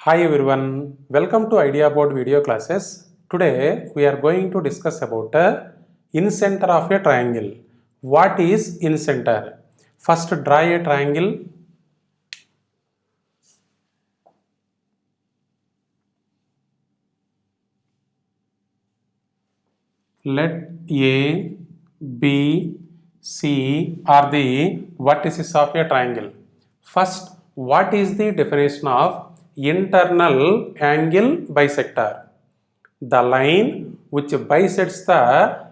Hi everyone, welcome to Idea Board video classes. Today we are going to discuss about incenter of a triangle. What is incenter? First draw a triangle. Let A, B, C are the vertices of a triangle. First, what is the definition of internal angle bisector? The line which bisects the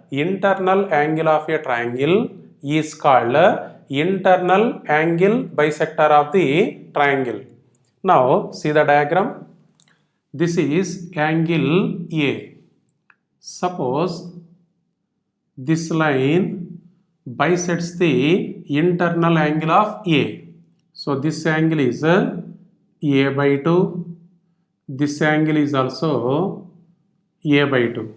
internal angle of a triangle is called internal angle bisector of the triangle. Now see the diagram. This is angle A. Suppose this line bisects the internal angle of A. So this angle is A by 2. This angle is also A by 2.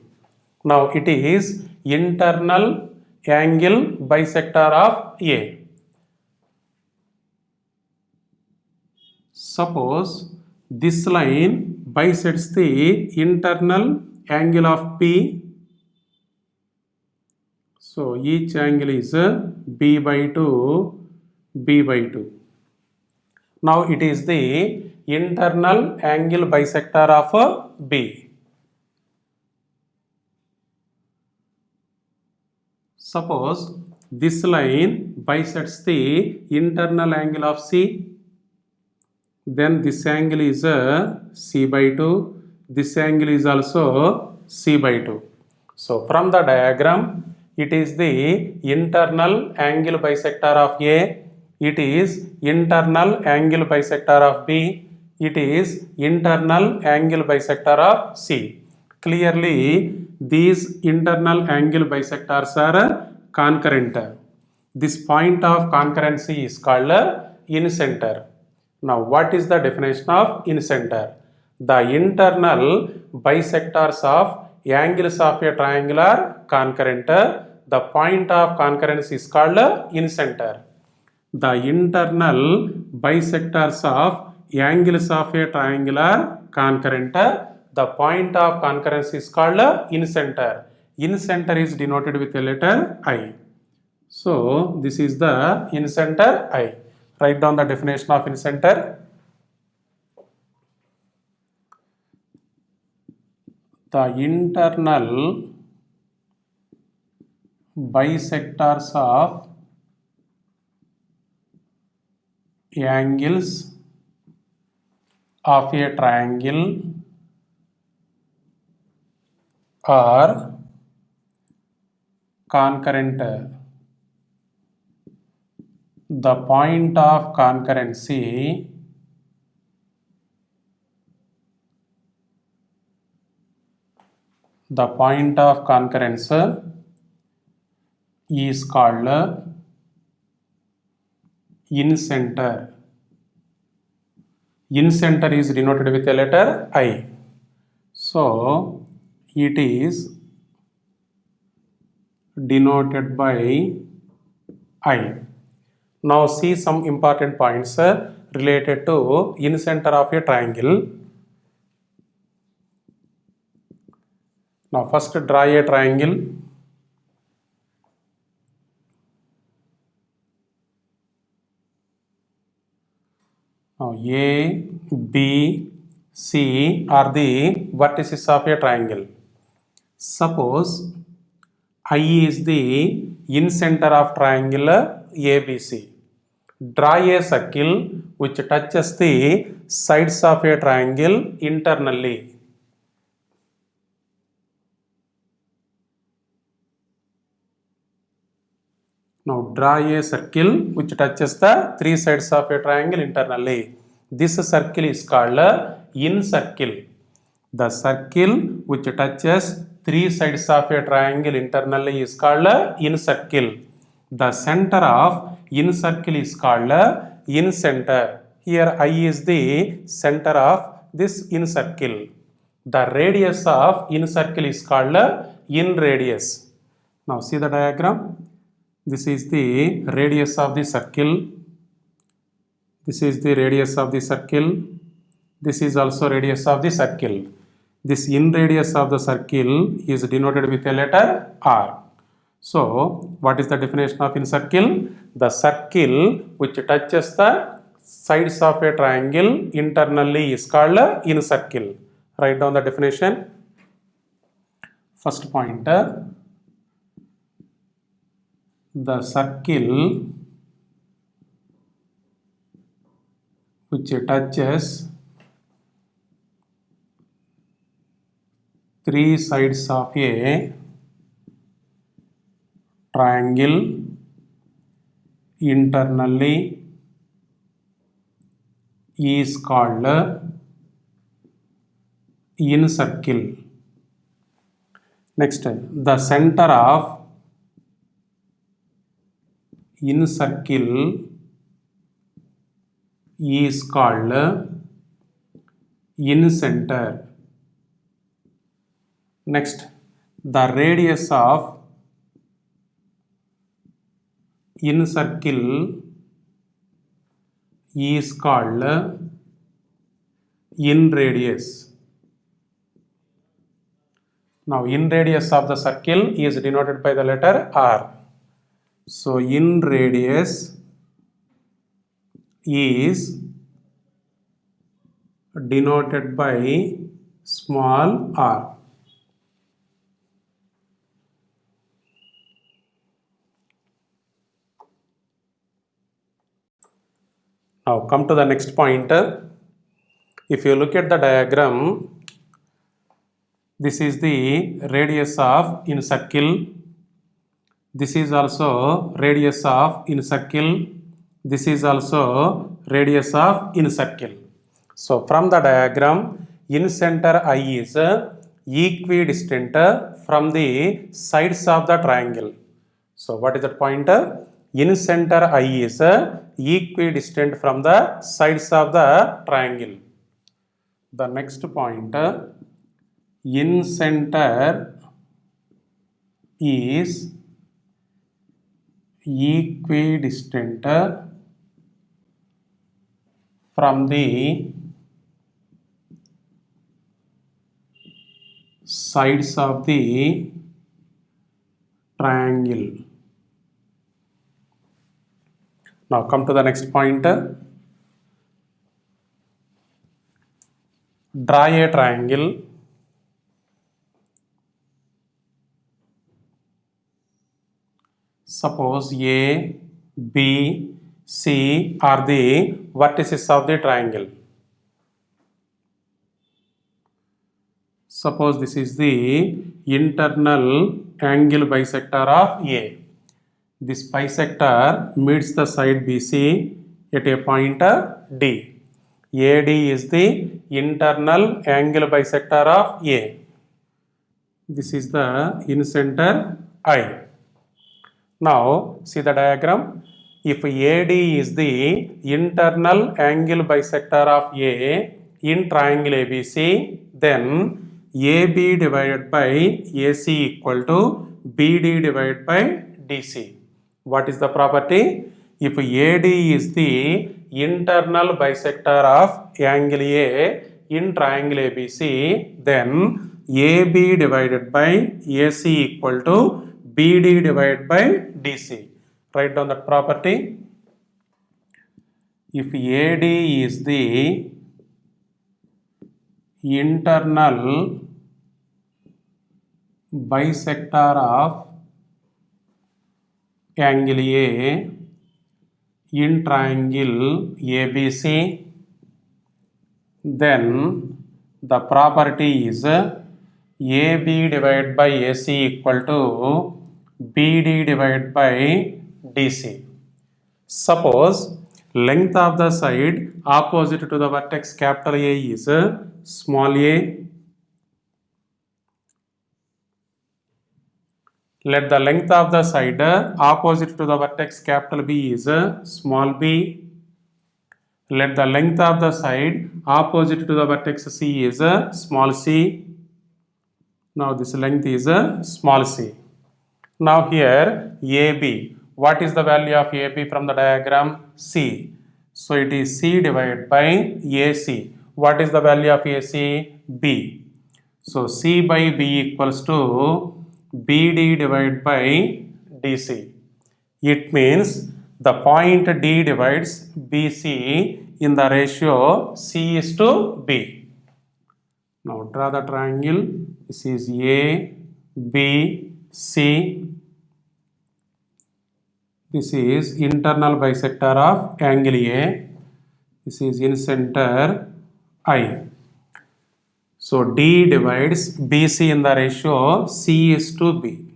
Now it is internal angle bisector of A. Suppose this line bisects the internal angle of P. So each angle is B by 2, B by 2. Now it is the internal angle bisector of B. Suppose this line bisects the internal angle of C, then this angle is C by 2, this angle is also C by 2. So from the diagram, it is the internal angle bisector of A, it is internal angle bisector of B, it is internal angle bisector of C. Clearly, these internal angle bisectors are concurrent. This point of concurrency is called incenter. Now, what is the definition of incenter? The internal bisectors of angles of a triangle are concurrent. The point of concurrence is called incenter. The internal bisectors of angles of a triangle are concurrent. The point of concurrence is called incenter. Incenter is denoted with a letter I. So this is the incenter I. Write down the definition of incenter. The internal bisectors of angles of a triangle are concurrent. The point of concurrency is called incenter. Incenter is denoted with a letter I. So it is denoted by I. Now see some important points related to incenter of a triangle. Now first draw a triangle. Now A, B, C are the vertices of a triangle. Suppose I is the incenter of triangle ABC. Draw a circle which touches the sides of a triangle internally. Now draw a circle which touches the three sides of a triangle internally. This circle is called incircle. The circle which touches three sides of a triangle internally is called incircle. The center of incircle is called incenter. Here I is the center of this incircle. The radius of incircle is called inradius. Now see the diagram. This is the radius of the circle. This is the radius of the circle. This is also radius of the circle. This in radius of the circle is denoted with a letter R. So, what is the definition of in circle? The circle which touches the sides of a triangle internally is called in circle. Write down the definition. First point, the circle which touches three sides of a triangle internally is called in circle. Next, the center of in circle is called in center. Next, the radius of in circle is called in radius. Now, in radius of the circle is denoted by the letter R. So, in radius is denoted by small r. Now, come to the next point. If you look at the diagram, this is the radius of in circle. This is also radius of in circle. This is also radius of in circle. So, from the diagram, in center I is equidistant from the sides of the triangle. So, what is that point? In center I is equidistant from the sides of the triangle. The next point, in center is equidistant from the sides of the triangle. Now come to the next point. Draw a triangle. Suppose A, B, C are the vertices of the triangle. Suppose this is the internal angle bisector of A. This bisector meets the side BC at a point D. AD is the internal angle bisector of A. This is the in center I. Now, see the diagram. If AD is the internal angle bisector of A in triangle ABC, then AB divided by AC equal to BD divided by DC. What is the property? If AD is the internal bisector of angle A in triangle ABC, then AB divided by AC equal to BD divided by DC. Write down that property. If AD is the internal bisector of angle A in triangle ABC, then the property is AB divided by AC equal to BD divided by DC. Suppose length of the side opposite to the vertex capital A is small a. Let the length of the side opposite to the vertex capital B is small b. Let the length of the side opposite to the vertex C is small c. Now this length is small c. Now here AB. What is the value of AB from the diagram? C. So it is C divided by AC. What is the value of AC? B. So C by B equals to BD divided by DC. It means the point D divides BC in the ratio C is to B. Now draw the triangle. This is A, B, C. This is internal bisector of angle A. This is in center I. So D divides BC in the ratio C is to B.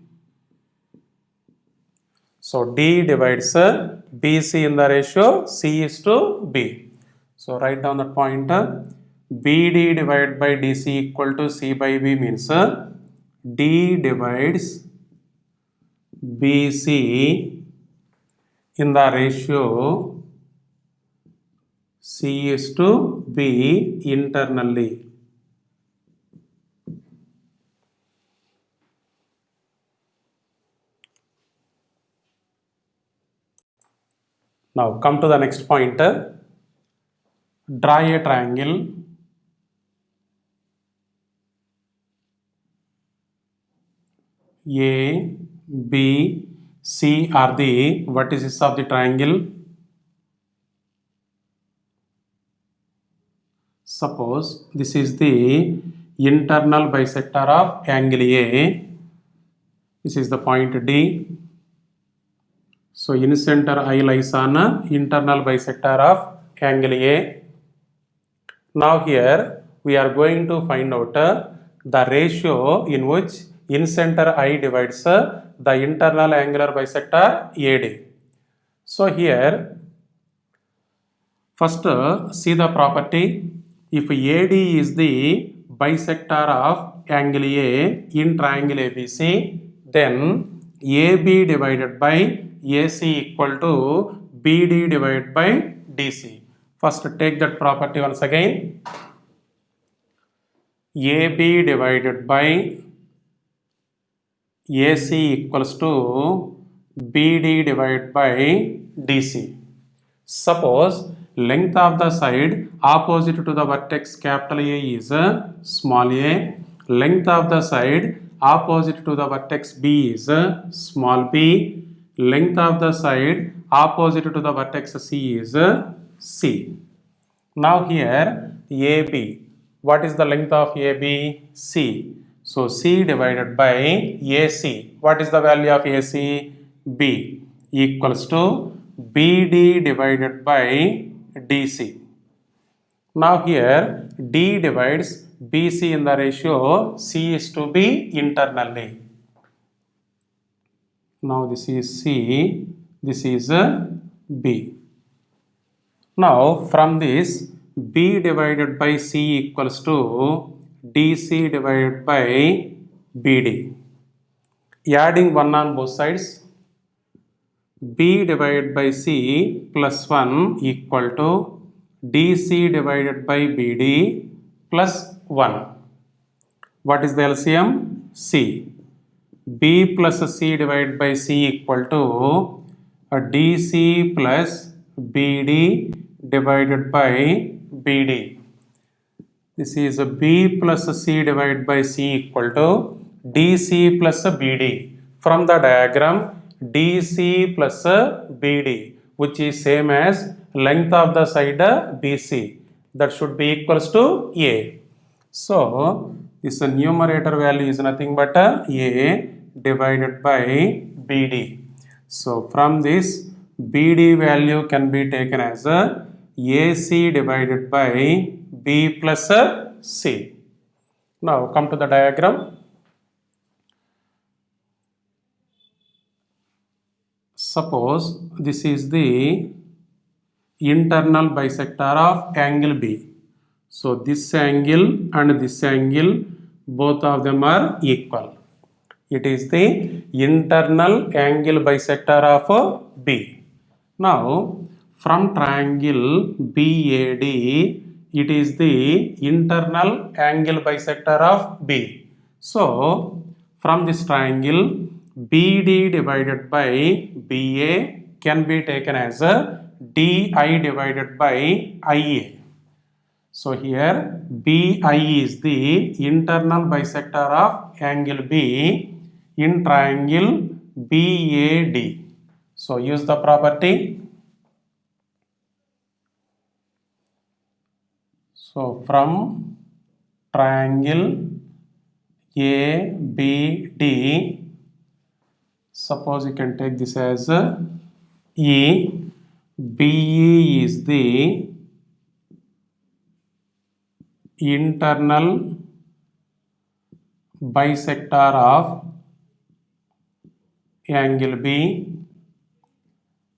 So D divides BC in the ratio C is to B. So write down that point. BD divided by DC equal to C by B means D divides BC in the ratio C is to B internally. Now come to the next point. Draw a triangle. A, B, C are the vertices of the triangle. Suppose this is the internal bisector of angle A. This is the point D. So in center I lies on internal bisector of angle A. Now here we are going to find out the ratio in which in center I divides the internal angular bisector AD. So here first see the property. If AD is the bisector of angle A in triangle ABC, then AB divided by AC equal to BD divided by DC. First take that property once again. AB divided by AC equals to BD divided by DC. Suppose length of the side opposite to the vertex capital A is small a, length of the side opposite to the vertex B is small b, length of the side opposite to the vertex C is C. Now here AB, what is the length of AB? C. So C divided by AC, what is the value of AC? B, equals to BD divided by DC. Now here D divides BC in the ratio C is to B internally. Now this is C, this is B. Now from this B divided by C equals to DC divided by BD. Adding 1 on both sides, B divided by C plus 1 equal to DC divided by BD plus 1. What is the LCM? C. B plus C divided by C equal to DC plus BD divided by BD. This is B plus C divided by C equal to DC plus BD. From the diagram, DC plus BD, which is same as length of the side BC, that should be equals to A. So this numerator value is nothing but A divided by BD. So from this BD value can be taken as AC divided by B plus C. Now come to the diagram. Suppose this is the internal bisector of angle B. So this angle and this angle, both of them are equal. It is the internal angle bisector of B. Now from triangle BAD, it is the internal angle bisector of B. So from this triangle, BD divided by BA can be taken as a DI divided by IA. So here BI is the internal bisector of angle B in triangle BAD. So use the property. So from triangle ABD, suppose you can take this as E. BE is the internal bisector of angle B.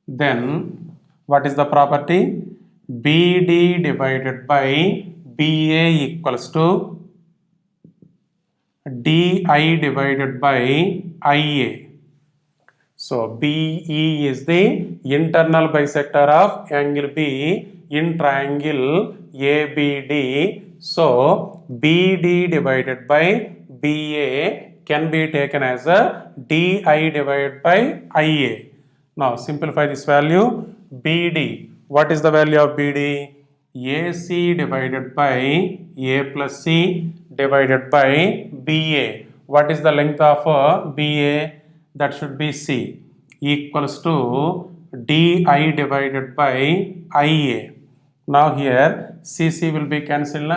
Then what is the property? BD divided by BA equals to DI divided by IA. So BE is the internal bisector of angle B in triangle ABD. So BD divided by BA can be taken as a DI divided by IA. Now simplify this value. BD. What is the value of BD? AC divided by A plus C divided by BA. What is the length of BA? That should be C, equals to DI divided by IA. Now here CC will be cancelled,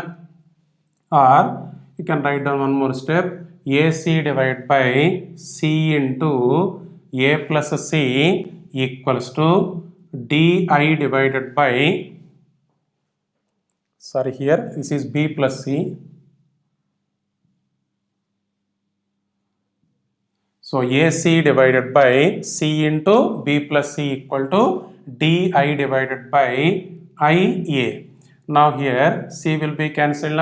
or you can write down one more step. AC divided by C into A plus C equals to DI divided by, sorry, here this is B plus C. So AC divided by C into B plus C equal to DI divided by IA. Now here C will be cancelled.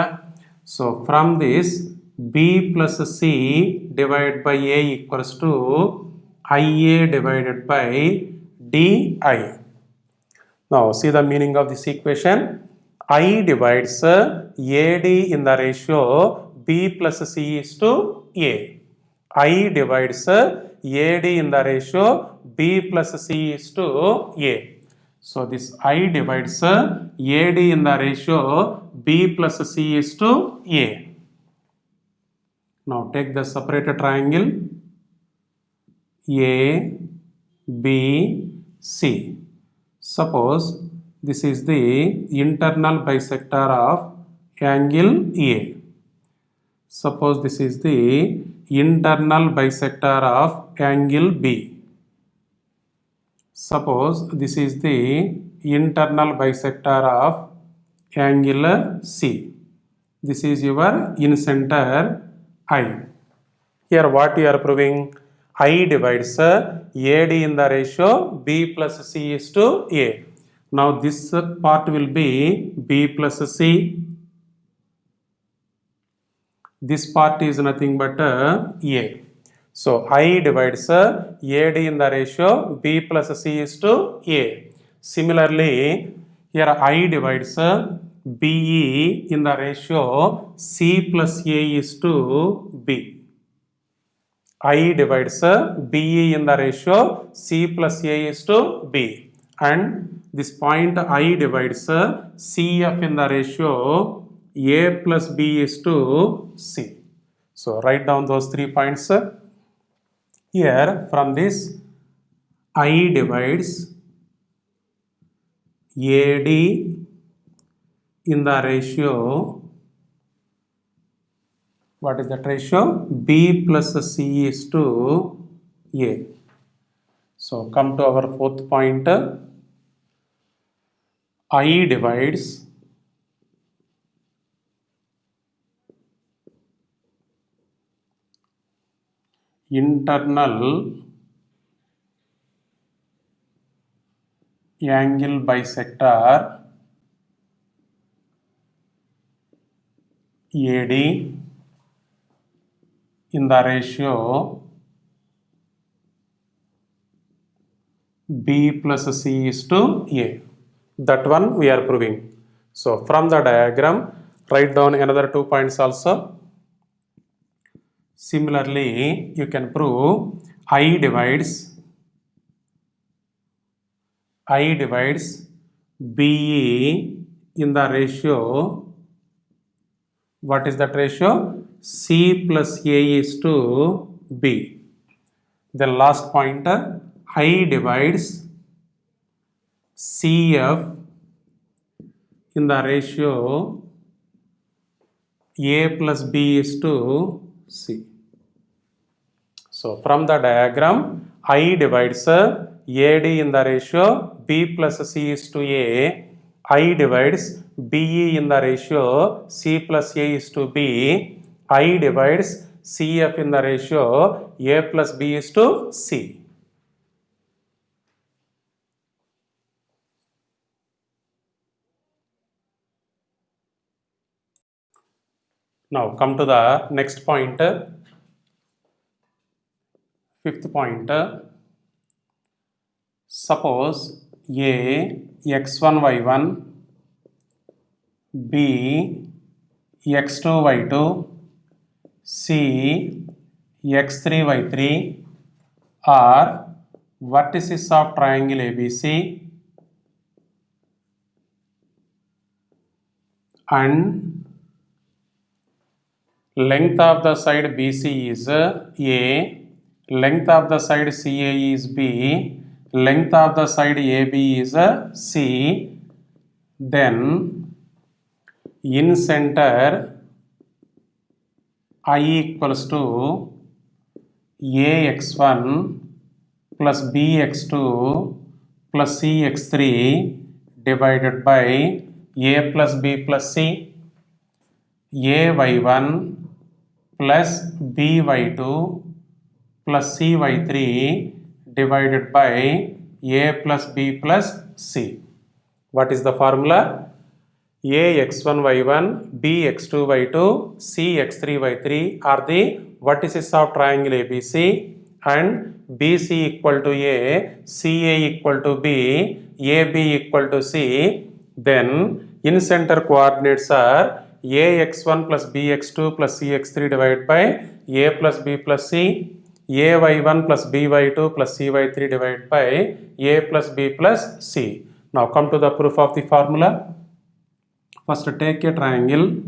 So from this B plus C divided by A equals to IA divided by DI. Now see the meaning of this equation. I divides AD in the ratio B plus C is to A. I divides AD in the ratio B plus C is to A. So this I divides AD in the ratio B plus C is to A. Now take the separated triangle A, B, C. Suppose this is the internal bisector of angle A. Suppose this is the internal bisector of angle B. Suppose this is the internal bisector of angle C. This is your in-center I. Here what you are proving? I divides AD in the ratio B plus C is to A. Now this part will be B plus C. This part is nothing but A. So I divides AD in the ratio B plus C is to A. Similarly, here I divides BE in the ratio C plus A is to B. I divides BE in the ratio C plus A is to B. And this point I divides CF in the ratio A plus B is to C. So write down those 3 points. Here from this I divides AD in the ratio, what is that ratio? B plus C is to A. So come to our 4th point. I divides internal angle bisector AD in the ratio B plus C is to A. That one we are proving. So from the diagram, write down another 2 points also. Similarly, you can prove I divides BE in the ratio What is that ratio? C plus A is to B. The last pointer, I divides CF in the ratio A plus B is to C. So from the diagram, I divides AD in the ratio B plus C is to A. I divides BE in the ratio C plus A is to B. I divides CF in the ratio A plus B is to C. Now come to the next point, fifth point. Suppose A x1 y1, B x2 y2, C x3 y3 are vertices of triangle ABC and length of the side BC is A, length of the side CA is B, length of the side AB is C, then in center I equals to AX1 plus BX2 plus CX3 divided by A plus B plus C, AY1 plus BY2 plus CY3 divided by A plus B plus C. What is the formula? AX1Y1, BX2Y2, CX3Y3 are the vertices of triangle ABC and BC equal to A, CA equal to B, AB equal to C. Then in center coordinates are AX1 plus BX2 plus CX3 divided by A plus B plus C, AY1 plus BY2 plus CY3 divided by A plus B plus C. Now come to the proof of the formula. First take a triangle.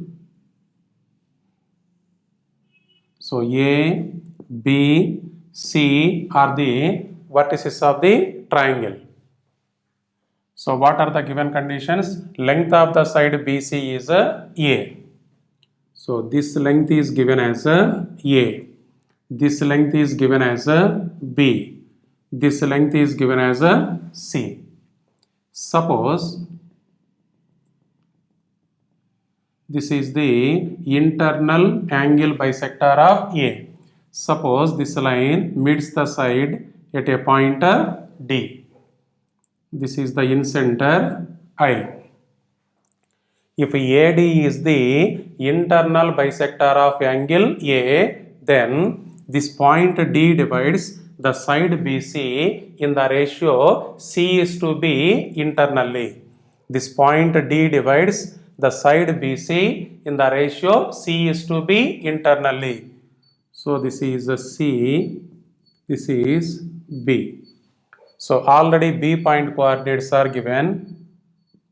So A, B, C are the vertices of the triangle. So what are the given conditions? Length of the side BC is A. So this length is given as A. This length is given as B. This length is given as C. Suppose this is the internal angle bisector of A. Suppose this line meets the side at a point D. This is the incenter I. If AD is the internal bisector of angle A, then this point D divides the side BC in the ratio C is to B internally. This point D divides the side BC in the ratio C is to B internally. So this is a C, this is B. So already B point coordinates are given.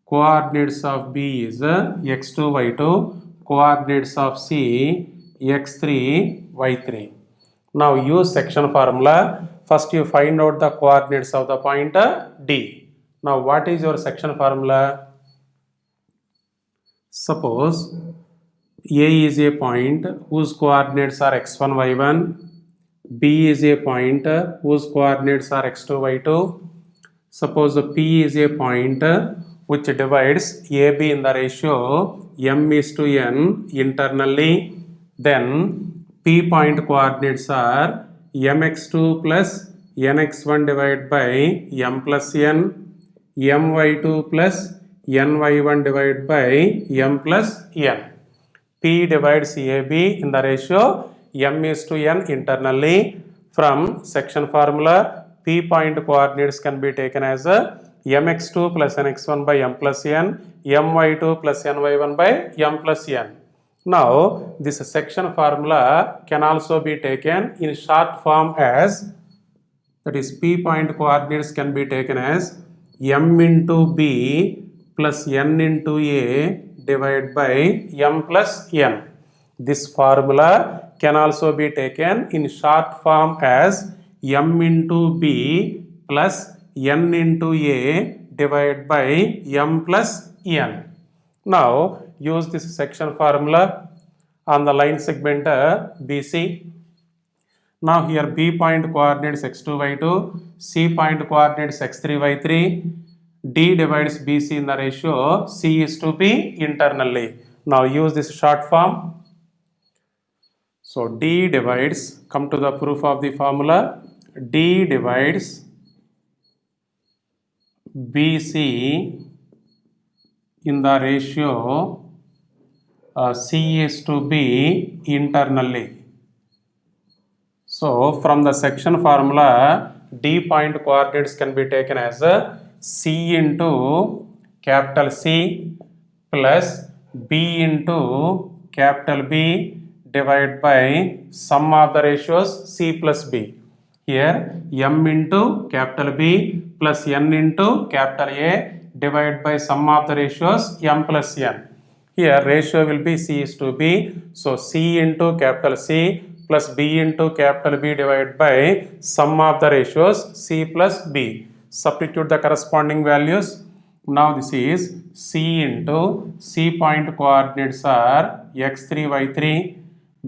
Coordinates of B is x2, y2, coordinates of C x3, y3. Now use section formula. First you find out the coordinates of the point D. Now what is your section formula? Suppose A is a point whose coordinates are x1, y1. B is a point whose coordinates are x2, y2. Suppose P is a point which divides AB in the ratio m is to n internally. Then P point coordinates are mx2 plus nx1 divided by m plus n, my2 plus ny1 divided by m plus n. P divides AB in the ratio m is to n internally. From section formula, P point coordinates can be taken as mx2 plus nx1 by m plus n, my2 plus ny1 by m plus n. Now, this section formula can also be taken in short form as, that is P point coordinates can be taken as m into B plus n into A divided by m plus n. This formula can also be taken in short form as m into b plus n into a divided by m plus n. Now use this section formula on the line segment BC. Now here B point coordinates x2 y2, C point coordinates x3 y3. D divides BC in the ratio C is to B internally. Now use this short form. So D divides, come to the proof of the formula. D divides BC in the ratio C is to B internally. So from the section formula, D point coordinates can be taken as C into capital C plus B into capital B divided by sum of the ratios C plus B. Here M into capital B plus N into capital A divided by sum of the ratios M plus N. Here ratio will be C is to B. So C into capital C plus B into capital B divided by sum of the ratios C plus B. Substitute the corresponding values. Now this is C into C point coordinates are x3 y3,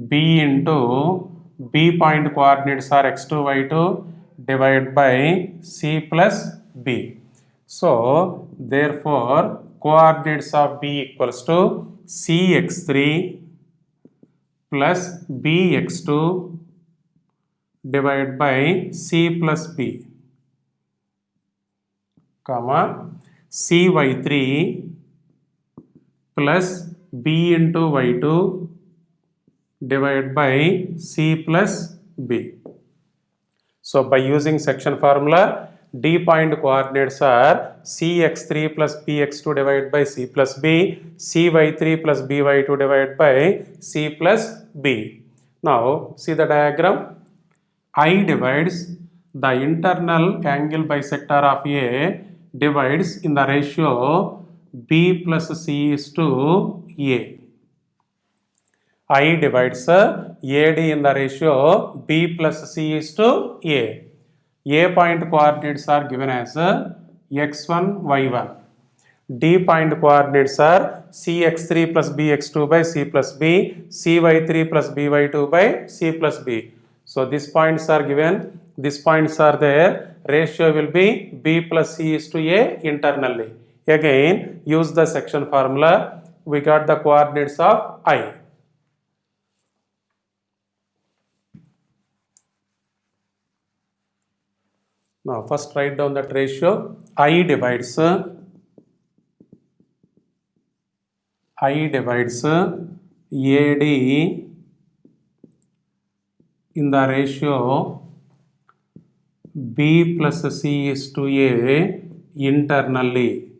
B into B point coordinates are x2 y2 divided by C plus B. So therefore coordinates of B equals to Cx3 plus Bx2 divided by C plus B, comma Cy3 plus B into y2 divided by C plus B. So by using section formula, D point coordinates are Cx3 plus Bx2 divided by C plus B, Cy3 plus By2 divided by C plus B. Now see the diagram. I divides the internal angle bisector of A divides in the ratio B plus C is to A. I divides AD in the ratio B plus C is to A. A point coordinates are given as x1, y1. D point coordinates are Cx3 plus Bx2 by C plus B, Cy3 plus By2 by C plus B. So these points are given, these points are there, ratio will be B plus C is to A internally. Again, use the section formula, we got the coordinates of I. Now first write down that ratio. I divides AD in the ratio B plus C is to A internally.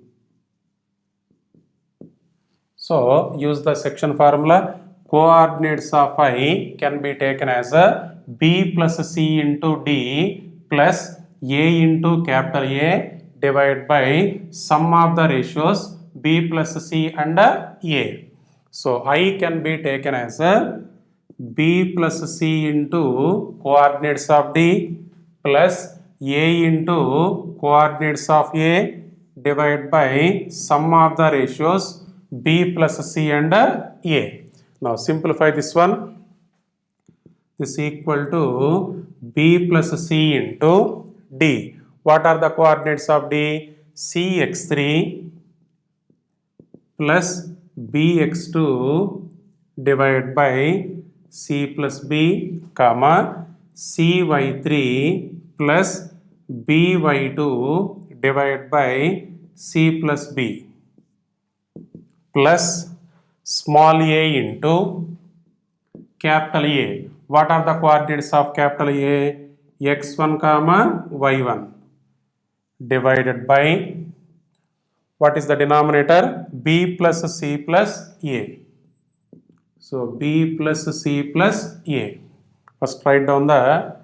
So use the section formula. Coordinates of I can be taken as a B plus C into D plus A into capital A divided by sum of the ratios B plus C and A. So I can be taken as a B plus C into coordinates of D plus A into coordinates of A divided by sum of the ratios B plus C and A. Now simplify this one. This is equal to B plus C into D. What are the coordinates of D? Cx3 plus Bx2 divided by C plus B, comma Cy3 plus By2 divided by C plus B plus small a into capital A. What are the coordinates of capital A? x1 comma y1 divided by, what is the denominator? B plus C plus A. So B plus C plus A. First write down the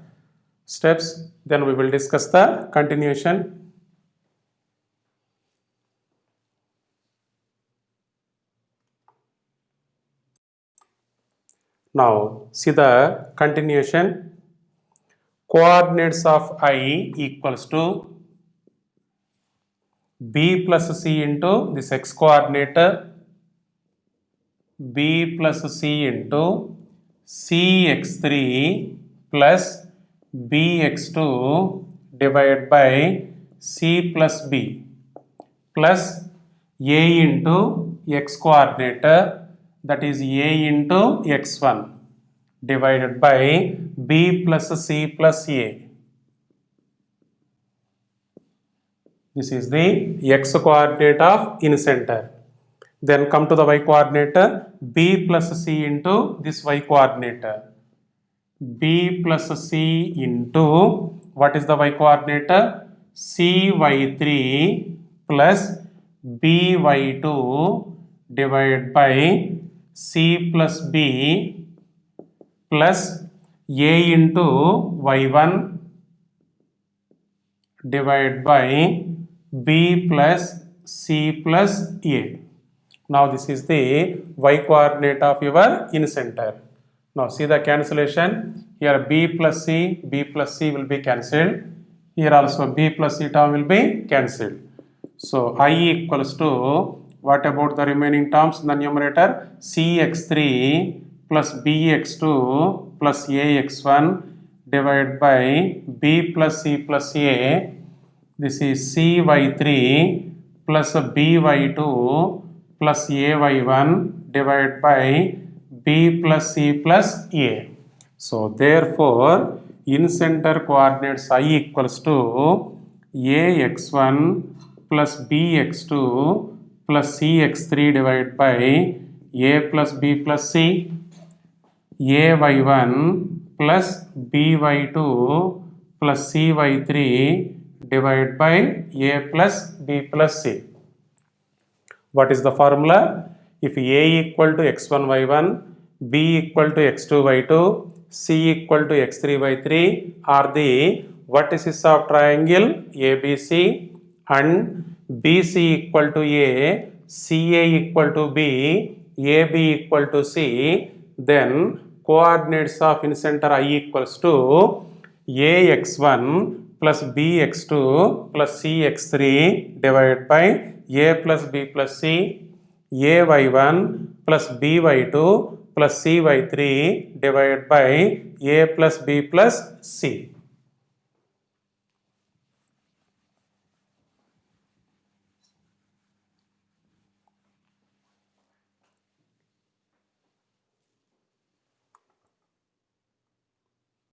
steps, then we will discuss the continuation. Now see the continuation. Coordinates of I equals to b plus c into this x coordinate, b plus c into cx3 plus bx2 divided by c plus b plus a into x coordinate, that is a into x1 divided by b plus c plus a. This is the x coordinate of incenter. Then come to the y coordinate, b plus c into this y coordinate. B plus c into, what is the y coordinate? cy3 plus by2 divided by c plus b plus a into y1 divided by b plus c plus a. Now this is the y coordinate of your incenter. Now see the cancellation. Here b plus c will be cancelled. Here also b plus c term will be cancelled. So I equals to, what about the remaining terms in the numerator? cx3 plus bx2 plus ax1 divided by b plus c plus a. This is cy3 plus by2 plus ay1 divided by b plus c plus a. So therefore, incenter coordinates I equals to ax1 plus bx2 plus cx3 divided by a plus b plus c, ay1 plus by2 plus cy3 divided by a plus b plus c. What is the formula? If a equal to x1 y1, b equal to x2 y2, c equal to x3 y3 are the vertices of triangle ABC, and BC equal to A, CA equal to B, AB equal to C, then coordinates of incenter I equals to AX1 plus BX2 plus CX3 divided by a plus b plus c, ay1 plus by2 plus cy3 divided by a plus b plus c.